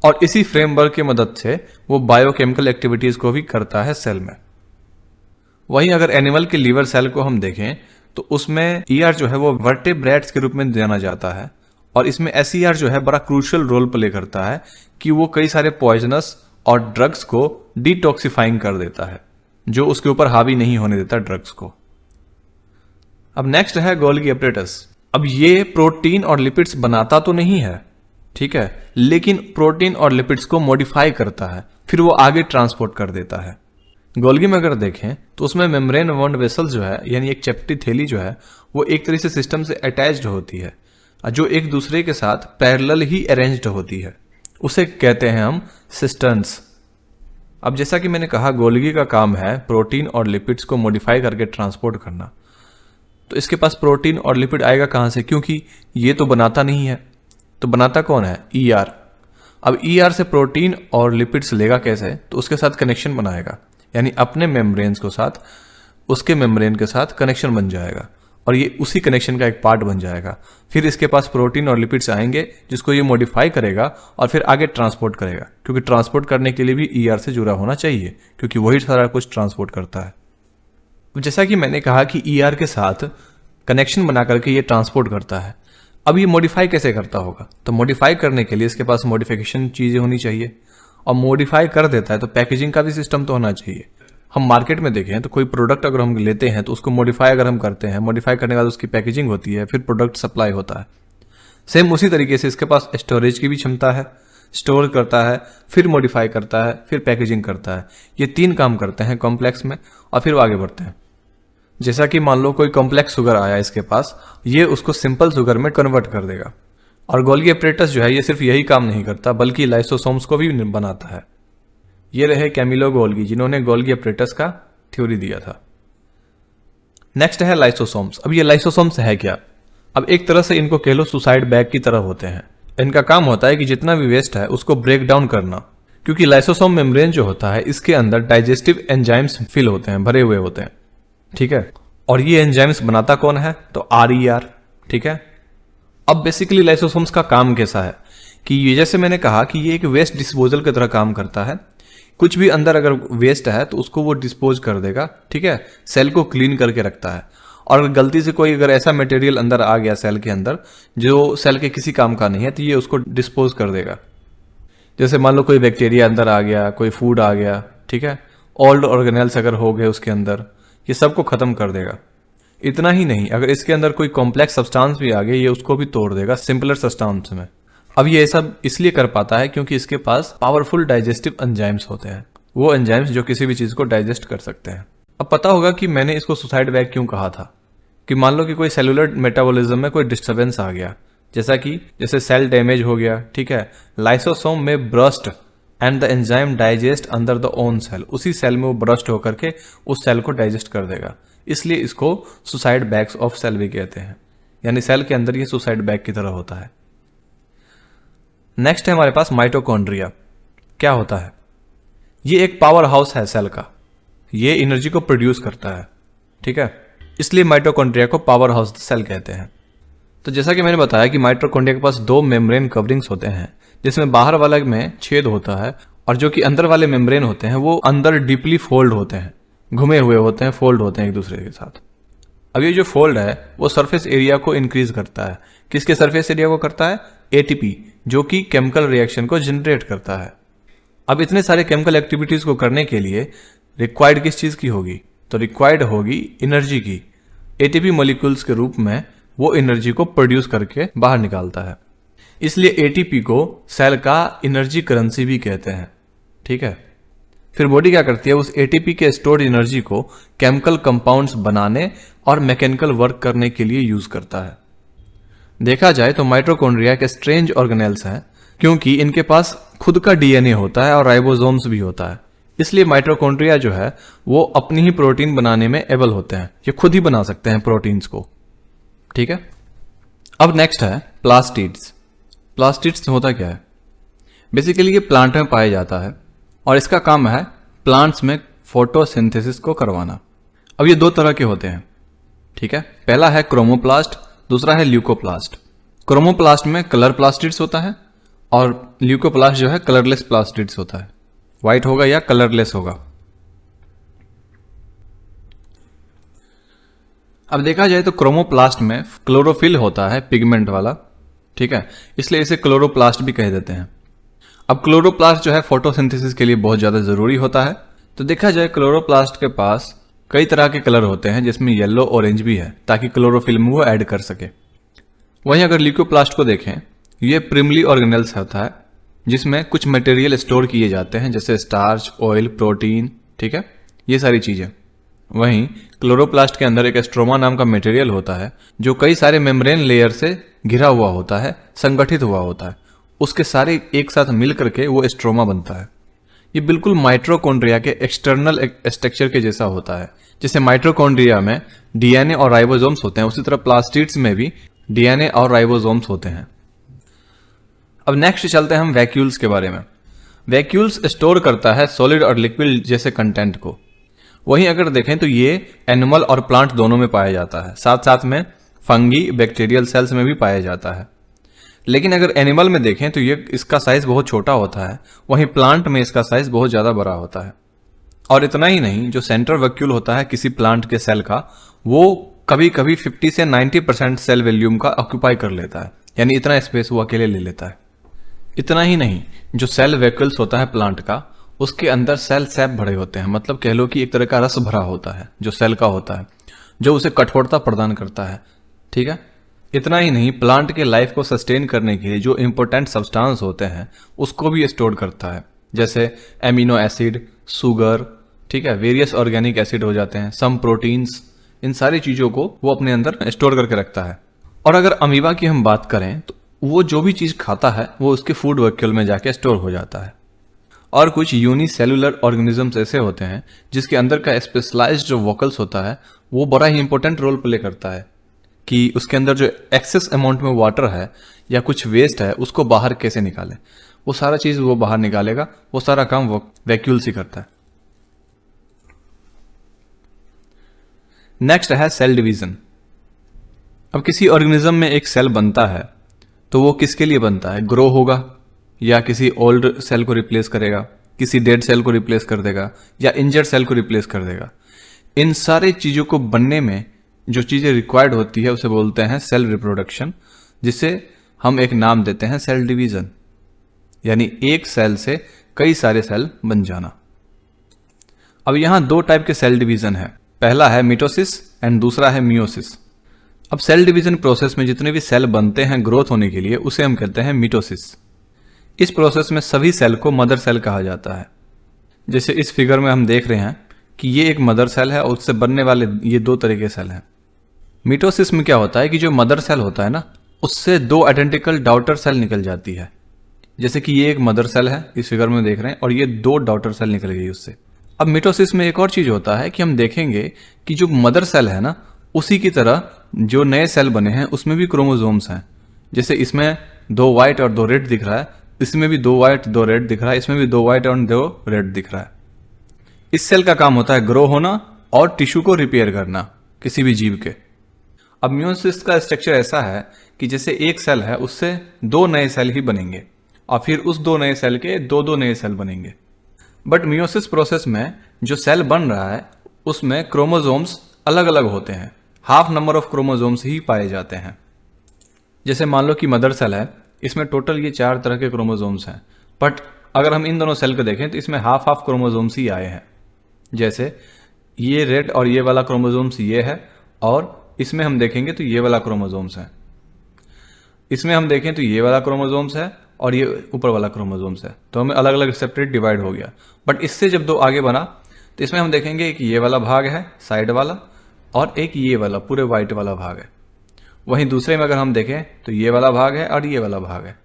और इसी फ्रेमवर्क की मदद से वो बायोकेमिकल एक्टिविटीज को भी करता है सेल में। वहीं अगर एनिमल के लीवर सेल को हम देखें तो उसमें ER जो है वो वर्टेब्रेट्स के रूप में जाना जाता है और इसमें SER जो है बड़ा क्रूशियल रोल प्ले करता है कि वो कई सारे पॉइजनस और ड्रग्स को डिटॉक्सिफाइंग कर देता है जो उसके ऊपर हावी नहीं होने देता ड्रग्स को। अब नेक्स्ट है गोल्गी एपरेटस। अब ये प्रोटीन और लिपिड्स बनाता तो नहीं है, ठीक है, लेकिन प्रोटीन और लिपिड्स को मॉडिफाई करता है, फिर वो आगे ट्रांसपोर्ट कर देता है। गोल्गी में अगर देखें तो उसमें मेम्ब्रेन बाउंड वेसल जो है यानी एक चपटी थैली जो है वो एक तरह से सिस्टम से अटैच्ड होती है जो एक दूसरे के साथ पैरेलल ही अरेंज्ड होती है, उसे कहते हैं हम सिस्टर्न्स। अब जैसा कि मैंने कहा गोल्गी का काम है प्रोटीन और लिपिड्स को मॉडिफाई करके ट्रांसपोर्ट करना, तो इसके पास प्रोटीन और लिपिड आएगा कहां से? क्योंकि ये तो बनाता नहीं है, तो बनाता कौन है? ER। अब ER से प्रोटीन और लिपिड्स लेगा कैसे? तो उसके साथ कनेक्शन बनाएगा, यानी अपने मेम्ब्रेन्स को साथ उसके मेम्ब्रेन के साथ कनेक्शन बन जाएगा और ये उसी कनेक्शन का एक पार्ट बन जाएगा। फिर इसके पास प्रोटीन और लिपिड्स आएंगे जिसको ये मॉडिफाई करेगा और फिर आगे ट्रांसपोर्ट करेगा, क्योंकि ट्रांसपोर्ट करने के लिए भी ER से जुड़ा होना चाहिए क्योंकि वही सारा कुछ ट्रांसपोर्ट करता है। जैसा कि मैंने कहा कि ER के साथ कनेक्शन बना करके ये ट्रांसपोर्ट करता है। अब ये मॉडिफाई कैसे करता होगा? तो मॉडिफाई करने के लिए इसके पास मॉडिफिकेशन चीजें होनी चाहिए और मॉडिफाई कर देता है तो पैकेजिंग का भी सिस्टम तो होना चाहिए। हम मार्केट में देखें तो कोई प्रोडक्ट अगर हम लेते हैं तो उसको मॉडिफाई अगर हम करते हैं, मॉडिफाई करने के बाद उसकी पैकेजिंग होती है, फिर प्रोडक्ट सप्लाई होता है। सेम उसी तरीके से इसके पास स्टोरेज की भी क्षमता है, स्टोर करता है, फिर मॉडिफाई करता है, फिर पैकेजिंग करता है। ये तीन काम करते हैं कॉम्प्लेक्स में और फिर वो आगे बढ़ते हैं। जैसा कि मान लो कोई कॉम्प्लेक्स शुगर आया इसके पास, ये उसको सिंपल शुगर में कन्वर्ट कर देगा। और गोल्गी एपरेटस जो है ये सिर्फ यही काम नहीं करता बल्कि लाइसोसोम्स को भी बनाता है। ये रहे कैमिलो गोल्गी जिन्होंने गोल्गी एपरेटस का थ्योरी दिया था। नेक्स्ट है लाइसोसोम्स। अब ये लाइसोसोम्स है क्या? अब एक तरह से इनको कह लो सुसाइड बैग की तरह होते हैं। इनका काम होता है कि जितना भी वेस्ट है उसको ब्रेक डाउन करना, क्योंकि लाइसोसोम मेम्ब्रेन जो होता है इसके अंदर डाइजेस्टिव एंजाइम्स फिल होते हैं, भरे हुए होते हैं, ठीक है। और ये एंजाइम्स बनाता कौन है? तो RER, ठीक है। अब बेसिकली लाइसोसोम्स का काम कैसा है कि ये जैसे मैंने कहा कि ये एक वेस्ट डिस्पोजल की तरह काम करता है। कुछ भी अंदर अगर वेस्ट है तो उसको वो डिस्पोज कर देगा, ठीक है, सेल को क्लीन करके रखता है। और गलती से कोई अगर ऐसा मटेरियल अंदर आ गया सेल के अंदर जो सेल के किसी काम का नहीं है तो ये उसको डिस्पोज कर देगा। जैसे मान लो कोई बैक्टीरिया अंदर आ गया, कोई फूड आ गया, ठीक है, ओल्ड ऑर्गेनेल्स अगर हो गए उसके अंदर, ये सबको खत्म कर देगा। इतना ही नहीं, अगर इसके अंदर कोई कॉम्प्लेक्स सब्सटेंस भी आ गया ये उसको भी तोड़ देगा सिंपलर सब्सटेंस में। अब ये सब इसलिए कर पाता है क्योंकि इसके पास पावरफुल डाइजेस्टिव एंजाइम्स होते हैं, वो एंजाइम्स जो किसी भी चीज को डाइजेस्ट कर सकते हैं। अब पता होगा कि मैंने इसको सुसाइड बैग क्यों कहा था, कि मान लो कि कोई सेलुलर मेटाबॉलिज्म में कोई डिस्टर्बेंस आ गया, जैसे सेल डैमेज हो गया, ठीक है, लाइसोसोम में burst and the enzyme digest under the own cell, उसी सेल में वो ब्रस्ट होकर के उस सेल को डाइजेस्ट कर देगा, इसलिए इसको सुसाइड बैग्स ऑफ सेल भी कहते हैं, यानी सेल के अंदर ये सुसाइड बैग की तरह होता है। नेक्स्ट है हमारे पास माइटोकॉन्ड्रिया। क्या होता है? ये एक पावर हाउस है सेल का, ये एनर्जी को प्रोड्यूस करता है, ठीक है, इसलिए माइटोकॉन्ड्रिया को पावर हाउस द सेल कहते हैं। तो जैसा कि मैंने बताया कि माइटोकॉन्ड्रिया के पास दो मेम्ब्रेन कवरिंग्स होते हैं, जिसमें बाहर वाला में छेद होता है और जो कि अंदर वाले मेम्ब्रेन होते हैं वो अंदर डीपली फोल्ड होते हैं, घुमे हुए होते हैं, फोल्ड होते हैं एक दूसरे के साथ। अब ये जो फोल्ड है वो सरफेस एरिया को इंक्रीज करता है। किसके सरफेस एरिया को करता है? एटीपी, जो कि केमिकल रिएक्शन को जनरेट करता है। अब इतने सारे केमिकल एक्टिविटीज को करने के लिए रिक्वायर्ड किस चीज की होगी? तो रिक्वायर्ड होगी एनर्जी की। एटीपी मॉलिक्यूल्स के रूप में वो एनर्जी को प्रोड्यूस करके बाहर निकालता है, इसलिए एटीपी को सेल का एनर्जी करेंसी भी कहते हैं, ठीक है। फिर बॉडी क्या करती है? उस एटीपी के स्टोर्ड एनर्जी को केमिकल कंपाउंड्स बनाने और मैकेनिकल वर्क करने के लिए यूज करता है। देखा जाए तो माइटोकॉन्ड्रिया के स्ट्रेंज ऑर्गेनेल्स हैं, क्योंकि इनके पास खुद का डीएनए होता है और राइबोसोम्स भी होता है, इसलिए माइटोकॉन्ड्रिया जो है वो अपनी ही प्रोटीन बनाने में एबल होते हैं, ये खुद ही बना सकते हैं प्रोटीन्स को, ठीक है। अब नेक्स्ट है प्लास्टिड्स। प्लास्टिड्स होता क्या है? बेसिकली ये प्लांट में पाया जाता है और इसका काम है प्लांट्स में फोटोसिंथेसिस को करवाना। अब ये दो तरह के होते हैं, ठीक है। पहला है क्रोमोप्लास्ट, दूसरा है ल्यूकोप्लास्ट। क्रोमोप्लास्ट में कलर प्लास्टिड्स होता है और ल्यूकोप्लास्ट जो है कलरलेस प्लास्टिड्स होता है, व्हाइट होगा या कलरलेस होगा। अब देखा जाए तो क्रोमोप्लास्ट में क्लोरोफिल होता है, पिगमेंट वाला, ठीक है, इसलिए इसे क्लोरोप्लास्ट भी कह देते हैं। अब क्लोरोप्लास्ट जो है फोटोसिंथेसिस के लिए बहुत ज्यादा जरूरी होता है। तो देखा जाए क्लोरोप्लास्ट के पास कई तरह के कलर होते हैं, जिसमें येलो ऑरेंज भी है, ताकि क्लोरोफिल में वो ऐड कर सके। वहीं अगर ल्यूकोप्लास्ट को देखें, ये प्रिमली ऑर्गेनेल्स होता है, जिसमें कुछ मटेरियल स्टोर किए जाते हैं, जैसे स्टार्च, ऑयल, प्रोटीन, ठीक है, ये सारी चीजें। वहीं क्लोरोप्लास्ट के अंदर एक स्ट्रोमा नाम का मटेरियल होता है, जो कई सारे मेम्ब्रेन लेयर से घिरा हुआ होता है, संगठित हुआ होता है, उसके सारे एक साथ मिल करके वो स्ट्रोमा बनता है। ये बिल्कुल माइटोकॉन्ड्रिया के एक्सटर्नल स्ट्रक्चर के जैसा होता है। जैसे माइटोकॉन्ड्रिया में डीएनए और राइबोसोम्स होते हैं, उसी तरह प्लास्टिड्स में भी डीएनए और राइबोसोम्स होते हैं। अब नेक्स्ट चलते हैं हम वैक्यूल्स के बारे में। वैक्यूल्स स्टोर करता है सॉलिड और लिक्विड जैसे कंटेंट को। वहीं अगर देखें तो ये एनिमल और प्लांट दोनों में पाया जाता है, साथ साथ में फंगी, बैक्टीरियल सेल्स में भी पाया जाता है। लेकिन अगर एनिमल में देखें तो ये इसका साइज बहुत छोटा होता है, वहीं प्लांट में इसका साइज बहुत ज्यादा बड़ा होता है। और इतना ही नहीं, जो सेंट्रल वैक्यूल होता है किसी प्लांट के सेल का, वो कभी कभी 50 से 90% सेल वॉल्यूम का ऑक्यूपाई कर लेता है, यानी इतना स्पेस वो अकेले ले लेता है। इतना ही नहीं, जो सेल वैक्यूल्स होता है प्लांट का, उसके अंदर सेल सैप भरे होते हैं, मतलब कह लो कि एक तरह का रस भरा होता है जो सेल का होता है, जो उसे कठोरता प्रदान करता है, ठीक है। इतना ही नहीं, प्लांट के लाइफ को सस्टेन करने के लिए जो इंपॉर्टेंट सब्सटेंस होते हैं उसको भी स्टोर करता है, जैसे एमिनो एसिड, शुगर, ठीक है, वेरियस ऑर्गेनिक एसिड हो जाते हैं, सम प्रोटीन्स, इन सारी चीजों को वो अपने अंदर स्टोर करके रखता है। और अगर अमीबा की हम बात करें तो वो जो भी चीज खाता है वो उसके फूड वैक्यूल में जाके स्टोर हो जाता है। और कुछ यूनिसेलुलर ऑर्गेनिजम्स ऐसे होते हैं जिसके अंदर का स्पेशलाइज्ड जो वोकल्स होता है वो बड़ा ही इंपॉर्टेंट रोल प्ले करता है कि उसके अंदर जो एक्सेस अमाउंट में वाटर है या कुछ वेस्ट है उसको बाहर कैसे निकाले। वो सारा चीज वो बाहर निकालेगा, वो सारा काम वो वैक्यूल्स ही करता है। नेक्स्ट है सेल डिवीजन। अब किसी ऑर्गेनिज्म में एक सेल बनता है तो वो किसके लिए बनता है? ग्रो होगा, या किसी ओल्ड सेल को रिप्लेस करेगा, किसी डेड सेल को रिप्लेस कर देगा, या इंजर्ड सेल को रिप्लेस कर देगा। इन सारे चीजों को बनने में जो चीजें रिक्वायर्ड होती है उसे बोलते हैं सेल रिप्रोडक्शन, जिसे हम एक नाम देते हैं सेल डिवीजन, यानी एक सेल से कई सारे सेल बन जाना। अब यहां दो टाइप के सेल डिवीजन है। पहला है मिटोसिस एंड दूसरा है मियोसिस। अब सेल डिवीजन प्रोसेस में जितने भी सेल बनते हैं ग्रोथ होने के लिए उसे हम कहते हैं मिटोसिस। इस प्रोसेस में सभी सेल को मदर सेल कहा जाता है। जैसे इस फिगर में हम देख रहे हैं कि ये एक मदर सेल है और उससे बनने वाले ये दो तरह के सेल हैं। मिटोसिस में क्या होता है कि जो मदर सेल होता है ना, उससे दो आइडेंटिकल डॉटर सेल निकल जाती है। जैसे कि ये एक मदर सेल है इस फिगर में देख रहे हैं और ये दो डॉटर सेल निकल गई उससे। अब मिटोसिस में एक और चीज होता है कि हम देखेंगे कि जो मदर सेल है ना, उसी की तरह जो नए सेल बने हैं उसमें भी क्रोमोसोम्स हैं। जैसे इसमें 2 व्हाइट और 2 रेड दिख रहा है, इसमें भी 2 व्हाइट 2 रेड दिख रहा है, इसमें भी 2 व्हाइट और 2 रेड दिख रहा है। इस सेल का काम होता है ग्रो होना और टिश्यू को रिपेयर करना किसी भी जीव के। अब मियोसिस का स्ट्रक्चर ऐसा है कि जैसे एक सेल है उससे 2 नए सेल ही बनेंगे और फिर उस 2 नए सेल के 2 नए सेल बनेंगे। बट मियोसिस प्रोसेस में जो सेल बन रहा है उसमें क्रोमोसोम्स अलग अलग होते हैं, हाफ नंबर ऑफ क्रोमोसोम्स ही पाए जाते हैं। जैसे मान लो कि मदर सेल है, इसमें टोटल ये 4 तरह के क्रोमोसोम्स हैं, बट अगर हम इन दोनों सेल को देखें तो इसमें हाफ हाफ क्रोमोसोम्स ही आए हैं। जैसे ये रेड और ये वाला क्रोमोसोम्स ये है और इसमें हम देखेंगे तो ये वाला क्रोमोसोम्स है, इसमें हम देखें तो ये वाला क्रोमोसोम्स है और ये ऊपर वाला क्रोमोसोम्स है। तो हमें अलग अलग सेपरेट डिवाइड हो गया। बट इससे जब 2 आगे बना तो इसमें हम देखेंगे कि ये वाला भाग है साइड वाला और एक ये वाला पूरे वाइट वाला भाग है। वहीं दूसरे में अगर हम देखें तो ये वाला भाग है और ये वाला भाग है।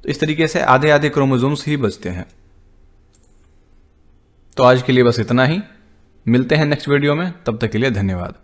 तो इस तरीके से आधे आधे क्रोमोसोम्स ही बचते हैं। तो आज के लिए बस इतना ही, मिलते हैं नेक्स्ट वीडियो में, तब तक के लिए धन्यवाद।